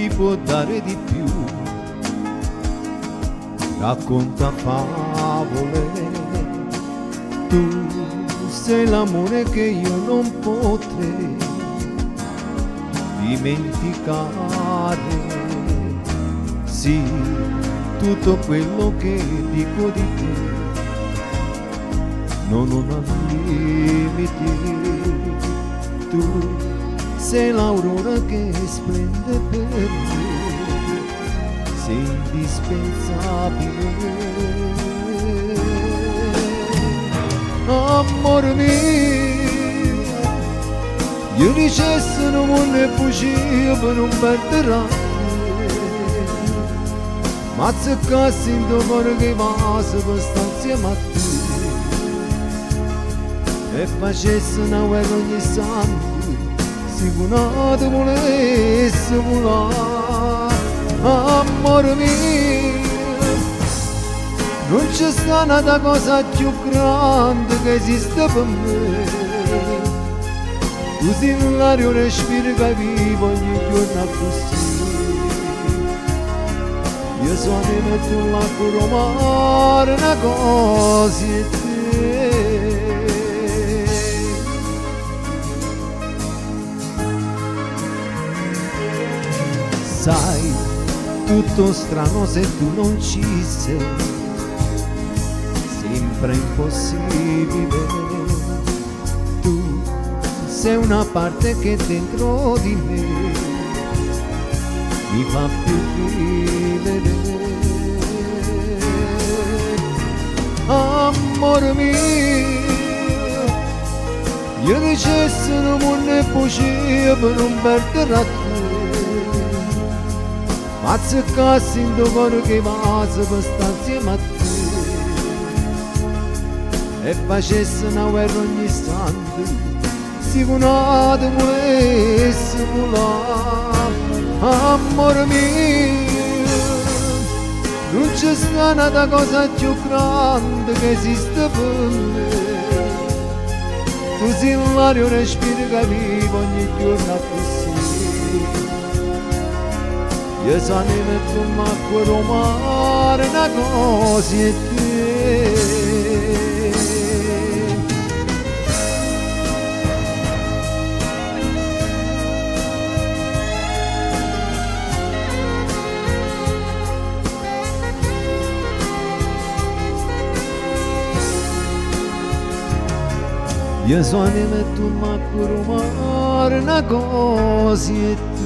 ti può dare di più. Racconta favole, tu sei l'amore che io non potrei dimenticare. Sì, tutto quello che dico di te non ha limiti. Tu sei l'aurora che splende per me, sei indispensabile. Amor mio, io dicessi non è bugia per non perdere, ma se cassi in tuo cuore che va per stare insieme a te e facessi una guerra ogni santo, se una te volesse volare. Amore mio, non c'è sta una cosa più grande che esiste per me. Tu sei l'aria, un respiro che vivo ogni giorno così. Io sono di metto un lago romare, una cosa è te. Sai, tutto strano se tu non ci sei, sembra impossibile. Tu sei una parte che dentro di me mi fa più vivere. Amore mio, io dicessi non è bugia per non perdere a te, ma se cassi in tuo cuore che va per stare insieme a te e facessi una guerra ogni istante, se una te volesse volare. Amore mio, non c'è sta una cosa più grande che esiste per me. Tu sei l'aria, un respiro che vivo ogni giorno così. Io sono di metto un acqua romare, una cosa è te. Io sono di metto un acqua romare, una cosa è te.